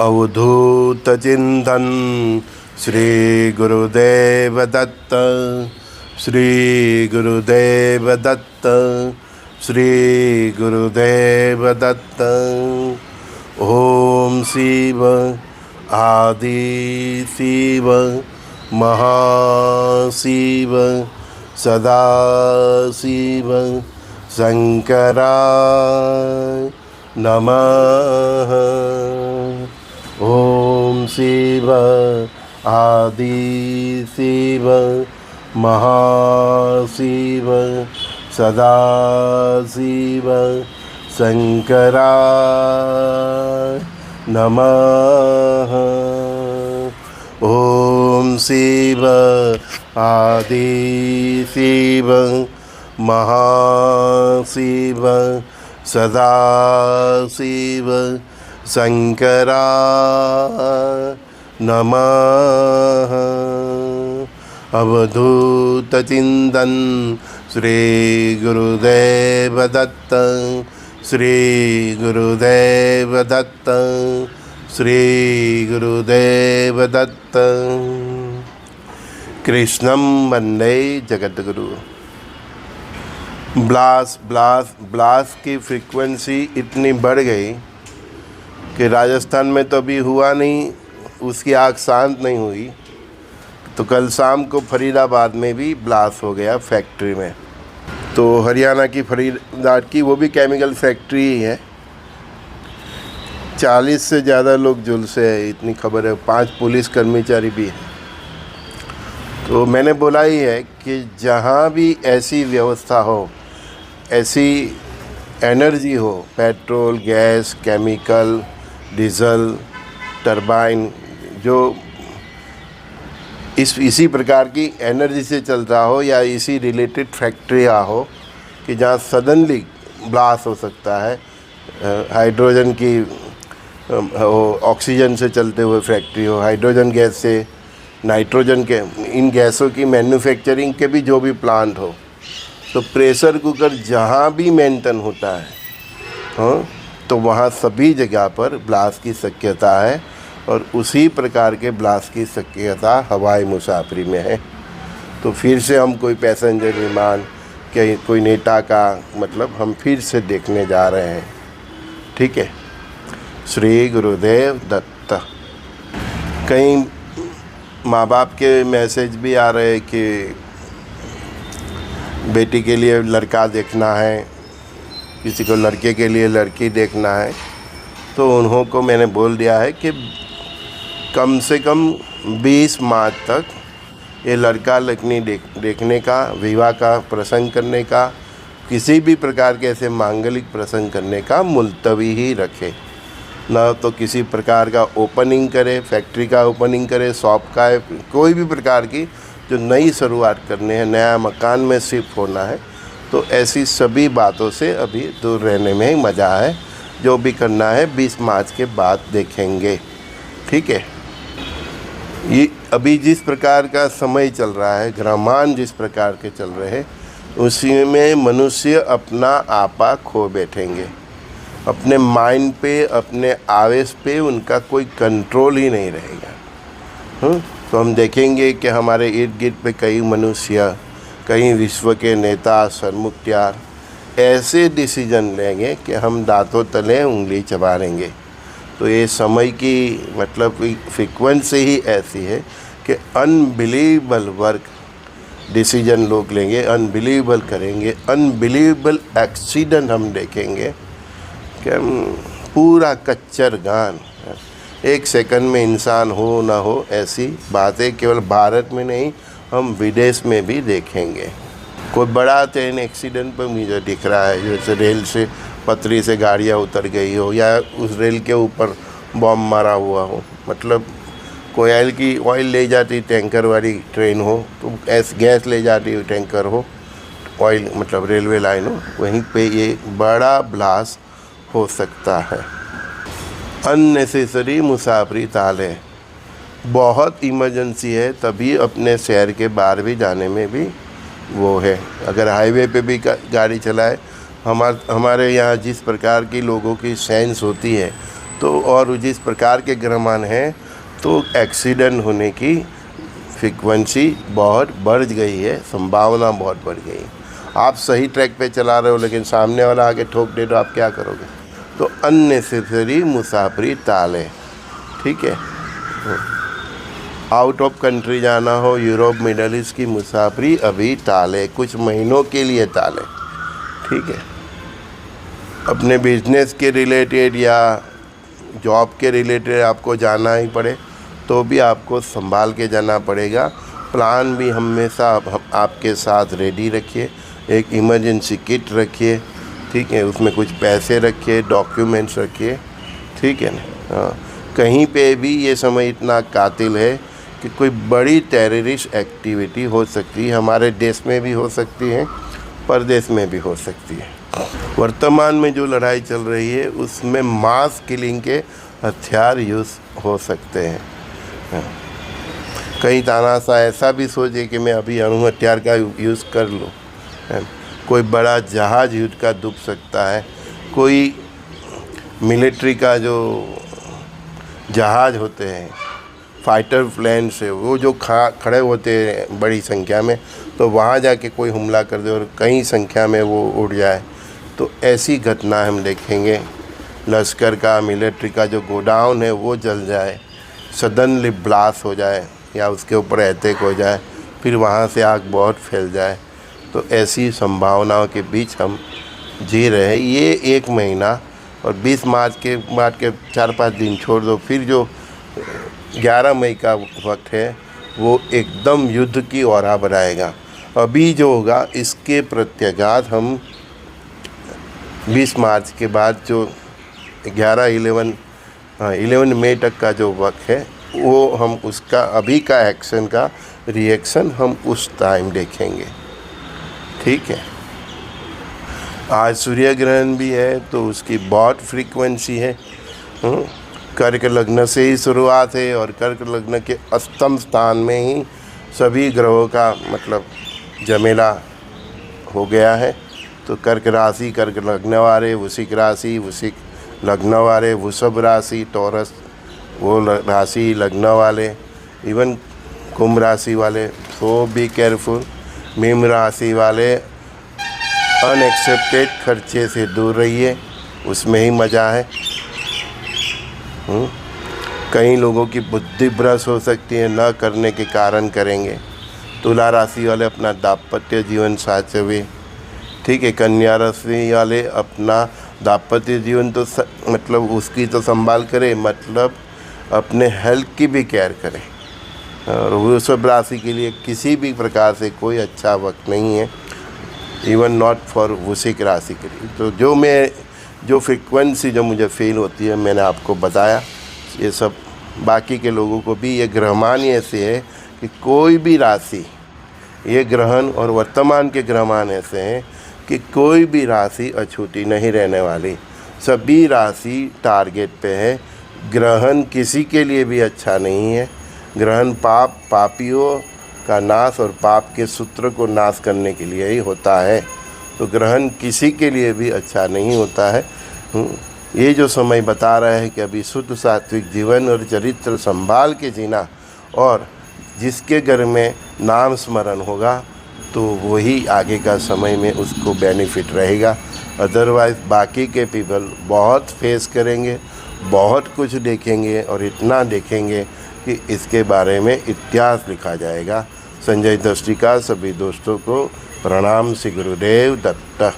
अवधूत चिंतन श्री गुरुदेव दत्त, श्री गुरुदेव दत्त, श्री गुरुदेव दत्त। ओम शिव आदि शिव महाशिव सदा शिव शंकराय नमः। ओम शिव आदि शिव महाशिव सदा शिव शंकराय नमः। ओम शिव आदि शिव महाशिव सदा शिव शंकराय नमः। अवधूत चिंतन श्री गुरुदेव दत्त, श्री गुरुदेव दत्त, श्री गुरुदेव दत्त। कृष्णं वंदे जगद्गुरु। ब्लास की फ्रीक्वेंसी इतनी बढ़ गई कि राजस्थान में तो अभी हुआ नहीं, उसकी आग शांत नहीं हुई, तो कल शाम को फरीदाबाद में भी ब्लास्ट हो गया फैक्ट्री में। तो हरियाणा की फरीदाबाद की वो भी केमिकल फैक्ट्री ही है। 40 से ज़्यादा लोग झुलसे हैं, इतनी खबर है। 5 पुलिस कर्मचारी भी हैं। तो मैंने बोला ही है कि जहाँ भी ऐसी व्यवस्था हो, ऐसी एनर्जी हो, petrol, gas, chemical, diesel, turbine, जो इसी प्रकार की एनर्जी से चल रहा हो या इसी रिलेटेड फैक्ट्रियाँ हो कि जहाँ सडनली ब्लास्ट हो सकता है। हाइड्रोजन की ऑक्सीजन से चलते हुए फैक्ट्री हो, हाइड्रोजन गैस से, नाइट्रोजन के, इन गैसों की मैन्युफैक्चरिंग के भी जो भी प्लांट हो, तो प्रेशर कुकर जहाँ भी मेंटेन होता है, हाँ, तो वहाँ सभी जगह पर ब्लास्ट की शक्यता है। और उसी प्रकार के ब्लास्ट की शक्यता हवाई मुसाफरी में है। तो फिर से हम कोई पैसेंजर विमान के कोई नेता का मतलब हम फिर से देखने जा रहे हैं। ठीक है। श्री गुरुदेव दत्त। कई माँ बाप के मैसेज भी आ रहे कि बेटी के लिए लड़का देखना है, किसी को लड़के के लिए लड़की देखना है। तो उन्हों को मैंने बोल दिया है कि कम से कम 20 मार्च तक ये लड़का लड़की देखने का, विवाह का प्रसंग करने का, किसी भी प्रकार के ऐसे मांगलिक प्रसंग करने का मुलतवी ही रखे। ना तो किसी प्रकार का ओपनिंग करे, फैक्ट्री का ओपनिंग करे, शॉप का, कोई भी प्रकार की जो नई शुरुआत करने हैं, नया मकान में शिफ्ट होना है, तो ऐसी सभी बातों से अभी दूर रहने में ही मज़ा है। जो भी करना है 20 मार्च के बाद देखेंगे। ठीक है। ये अभी जिस प्रकार का समय चल रहा है, ग्रहमान जिस प्रकार के चल रहे हैं, उसी में मनुष्य अपना आपा खो बैठेंगे। अपने माइंड पे, अपने आवेश पे उनका कोई कंट्रोल ही नहीं रहेगा। तो हम देखेंगे कि हमारे इर्द गिर्द पे कई मनुष्य, कई विश्व के नेता, सरमुख्तार ऐसे डिसीजन लेंगे कि हम दांतों तले उंगली चबाएंगे। तो ये समय की मतलब फ्रीक्वेंसी ही ऐसी है कि अनबिलीवेबल वर्क डिसीजन लोग लेंगे, अनबिलीवेबल करेंगे, अनबिलीवेबल एक्सीडेंट हम देखेंगे कि हम पूरा कच्चर गान, 1 सेकंड में इंसान हो ना हो, ऐसी बातें केवल भारत में नहीं, हम विदेश में भी देखेंगे। कोई बड़ा ट्रेन एक्सीडेंट पर मुझे दिख रहा है, जैसे रेल से, पटरी से गाड़ियाँ उतर गई हो, या उस रेल के ऊपर बॉम्ब मारा हुआ हो। मतलब कोई ऑयल ले जाती टैंकर वाली ट्रेन हो, तो गैस ले जाती टैंकर हो, ऑयल मतलब रेलवे लाइन हो, वहीं पे ये बड़ा ब्लास्ट हो सकता है। अननेसेसरी मुसाफरी टालें। बहुत इमरजेंसी है तभी अपने शहर के बाहर भी जाने में भी वो है। अगर हाईवे पे भी गाड़ी चलाए, हमारे यहाँ जिस प्रकार की लोगों की सेंस होती है, तो और जिस प्रकार के ग्रहमान हैं तो एक्सीडेंट होने की फ्रीक्वेंसी बहुत बढ़ गई है, संभावना बहुत बढ़ गई है। आप सही ट्रैक पे चला रहे हो लेकिन सामने वाला आगे ठोक दे तो आप क्या करोगे? तो अननेसेसरी मुसाफरी टालें, ठीक है। आउट ऑफ कंट्री जाना हो, यूरोप मिडल ईस्ट की मुसाफरी अभी टालें, कुछ महीनों के लिए टालें, ठीक है। अपने बिजनेस के रिलेटेड या जॉब के रिलेटेड आपको जाना ही पड़े तो भी आपको संभाल के जाना पड़ेगा। प्लान भी हमेशा आपके साथ रेडी रखिए, एक इमरजेंसी किट रखिए, ठीक है, उसमें कुछ पैसे रखिए, डॉक्यूमेंट्स रखिए, ठीक है ना। हाँ, कहीं पे भी ये समय इतना कातिल है कि कोई बड़ी टेररिस्ट एक्टिविटी हो सकती है, हमारे देश में भी हो सकती है, परदेश में भी हो सकती है। वर्तमान में जो लड़ाई चल रही है उसमें मास किलिंग के हथियार यूज़ हो सकते हैं। कहीं तानाशाह ऐसा भी सोचे कि मैं अभी अणु हथियार का यूज़ कर लूँ, कोई बड़ा जहाज़ युद्ध का डूब सकता है, कोई मिलिट्री का जो जहाज़ होते हैं फाइटर प्लेन से वो जो खड़े होते हैं बड़ी संख्या में, तो वहाँ जाके कोई हमला कर दे और कई संख्या में वो उड़ जाए, तो ऐसी घटना हम देखेंगे। लश्कर का मिलिट्री का जो गोडाउन है वो जल जाए, सडनली ब्लास्ट हो जाए या उसके ऊपर अटैक हो जाए, फिर वहाँ से आग बहुत फैल जाए। तो ऐसी संभावनाओं के बीच हम जी रहे हैं। ये 1 महीना और 20 मार्च के बाद के 4-5 दिन छोड़ दो, फिर जो 11 मई का वक्त है वो एकदम युद्ध की ओर बढ़ाएगा। अभी जो होगा इसके प्रत्याघात हम 20 मार्च के बाद जो 11 मई तक का जो वक्त है वो हम उसका अभी का एक्शन का रिएक्शन हम उस टाइम देखेंगे, ठीक है। आज सूर्य ग्रहण भी है तो उसकी बहुत फ्रीक्वेंसी है। कर्क लग्न से ही शुरुआत है और कर्क लग्न के अष्टम स्थान में ही सभी ग्रहों का मतलब जमेला हो गया है। तो कर्क राशि, कर्क लग्न वाले, वृश्चिक राशि, वृश्चिक लग्न वाले, वृषभ राशि, टॉरस वो राशि लग्न वाले, इवन कुंभ राशि वाले, सो बी केयरफुल। मीन राशि वाले अनएक्सपेक्टेड खर्चे से दूर रहिए, उसमें ही मज़ा है। कई लोगों की बुद्धि भ्रष्ट हो सकती है, न करने के कारण करेंगे। तुला राशि वाले अपना दाम्पत्य जीवन साचवे, ठीक है। कन्या राशि वाले अपना दाम्पत्य जीवन तो मतलब उसकी तो संभाल करें, मतलब अपने हेल्थ की भी केयर करें। और वृषभ राशि के लिए किसी भी प्रकार से कोई अच्छा वक्त नहीं है, इवन नॉट फॉर वृश्चिक राशि के लिए। तो जो फ्रीक्वेंसी जो मुझे फील होती है मैंने आपको बताया, ये सब बाकी के लोगों को भी ये ग्रहमान ऐसे है कि कोई भी राशि, ये ग्रहण और वर्तमान के ग्रहमान ऐसे हैं कि कोई भी राशि अछूती नहीं रहने वाली, सभी राशि टारगेट पे है। ग्रहण किसी के लिए भी अच्छा नहीं है। ग्रहण पापियों का नाश और पाप के सूत्र को नाश करने के लिए ही होता है। तो ग्रहण किसी के लिए भी अच्छा नहीं होता है। ये जो समय बता रहा है कि अभी शुद्ध सात्विक जीवन और चरित्र संभाल के जीना, और जिसके घर में नाम स्मरण होगा तो वही आगे का समय में उसको बेनिफिट रहेगा। अदरवाइज़ बाकी के पीपल बहुत फेस करेंगे, बहुत कुछ देखेंगे और इतना देखेंगे कि इसके बारे में इतिहास लिखा जाएगा। संजय दृष्टि का सभी दोस्तों को प्रणाम। श्री गुरुदेव दत्त।